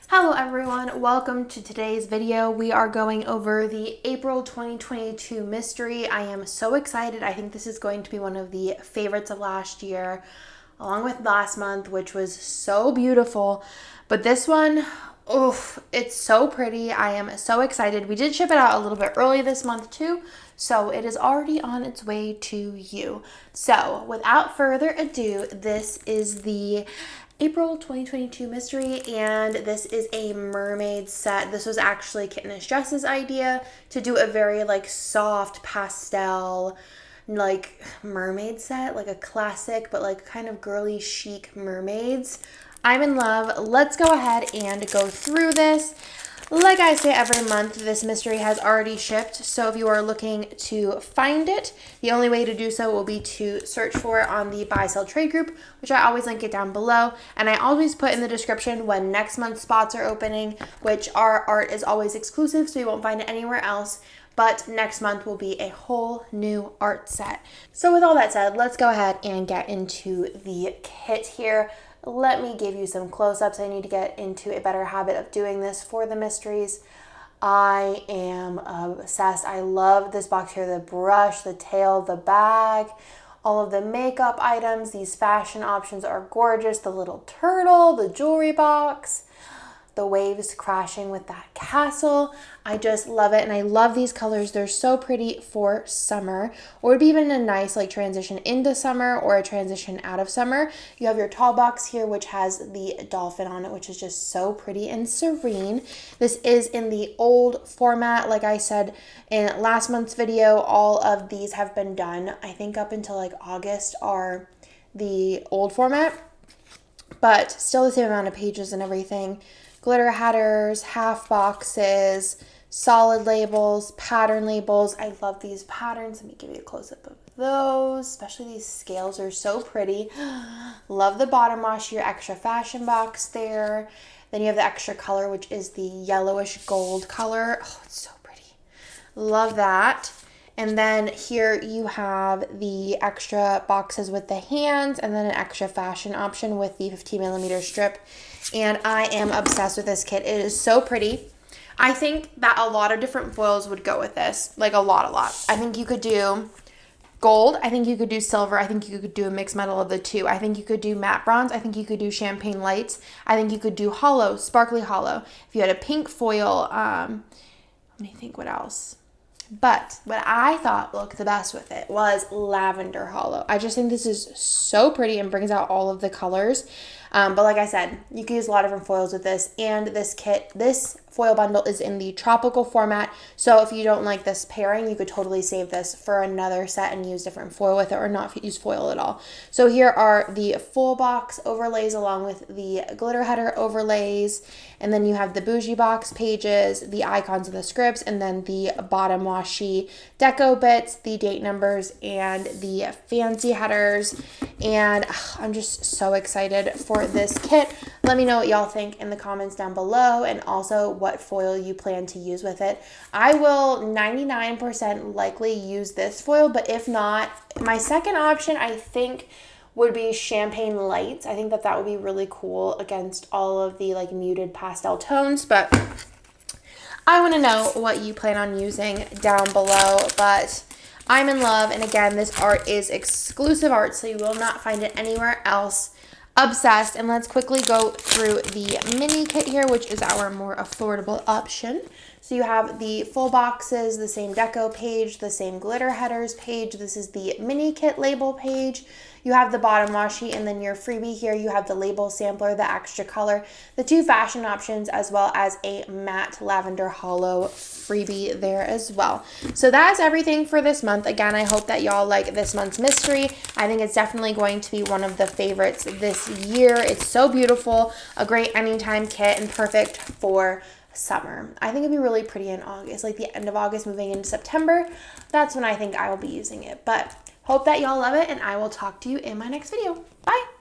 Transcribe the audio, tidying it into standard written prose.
Hello everyone, welcome to today's video. We are going over the April 2022 mystery. I am so excited. I think this is going to be one of the favorites of last year, along with last month, which was so beautiful. But this one, oof, it's so pretty. I am so excited. We did ship it out a little bit early this month too, so it is already on its way to you. So without further ado, this is the April 2022 mystery, and this is a mermaid set. This was actually Kitten Jess's idea to do a very soft pastel mermaid set, like a classic but kind of girly chic mermaids. I'm in love. Let's go ahead and go through this. Like I say every month, this mystery has already shipped, so if you are looking to find it, the only way to do so will be to search for it on the Buy Sell Trade group, which I always link it down below, and I always put in the description when next month's spots are opening, which our art is always exclusive, so you won't find it anywhere else, but next month will be a whole new art set. So with all that said, let's go ahead and get into the kit here. Let me give you some close-ups. I need to get into a better habit of doing this for the mysteries. I am obsessed. I love this box here, the brush, the tail, the bag, all of the makeup items. These fashion options are gorgeous. The little turtle, the jewelry box, the waves crashing with that castle. I just love it, and I love these colors. They're so pretty for summer, or it'd be even a nice transition into summer or a transition out of summer. You have your tall box here, which has the dolphin on it, which is just so pretty and serene. This is in the old format. Like I said in last month's video, all of these have been done. I think up until August are the old format, but still the same amount of pages and everything. Glitter headers, half boxes, solid labels, pattern labels. I love these patterns. Let me give you a close-up of those, especially these scales are so pretty. Love the bottom washi, your extra fashion box there. Then you have the extra color, which is the yellowish gold color. Oh, it's so pretty. Love that. And then here you have the extra boxes with the hands, and then an extra fashion option with the 15mm strip. And I am obsessed with this kit. It is so pretty. I think that a lot of different foils would go with this, a lot. I think you could do gold. I think you could do silver. I think you could do a mixed metal of the two. I think you could do matte bronze. I think you could do champagne lights. I think you could do hollow, sparkly hollow. If you had a pink foil, let me think what else. But what I thought looked the best with it was lavender hollow. I just think this is so pretty and brings out all of the colors. But like I said, you can use a lot of different foils with this. And this kit, this foil bundle is in the tropical format. So if you don't like this pairing, you could totally save this for another set and use different foil with it, or not use foil at all. So here are the full box overlays along with the glitter header overlays. And then you have the bougie box pages, the icons of the scripts, and then the bottom washi deco bits, the date numbers, and the fancy headers. And I'm just so excited for this kit. Let me know what y'all think in the comments down below, and also what foil you plan to use with it. I will 99% likely use this foil, but if not, my second option I think would be champagne lights. I think that would be really cool against all of the muted pastel tones, but I want to know what you plan on using down below. But I'm in love, and again, this art is exclusive art, so you will not find it anywhere else. Obsessed. And let's quickly go through the mini kit here, which is our more affordable option. So you have the full boxes, the same deco page, the same glitter headers page. This is the mini kit label page. You have the bottom washi, and then your freebie here, you have the label sampler, the extra color, the two fashion options, as well as a matte lavender hollow freebie there as well. So that's everything for this month. Again, I hope that y'all like this month's mystery. I think it's definitely going to be one of the favorites this year. It's so beautiful, a great anytime kit, and perfect for summer. I think it'd be really pretty in August, like the end of August moving into September. That's when I think I will be using it. But hope that y'all love it, and I will talk to you in my next video. Bye!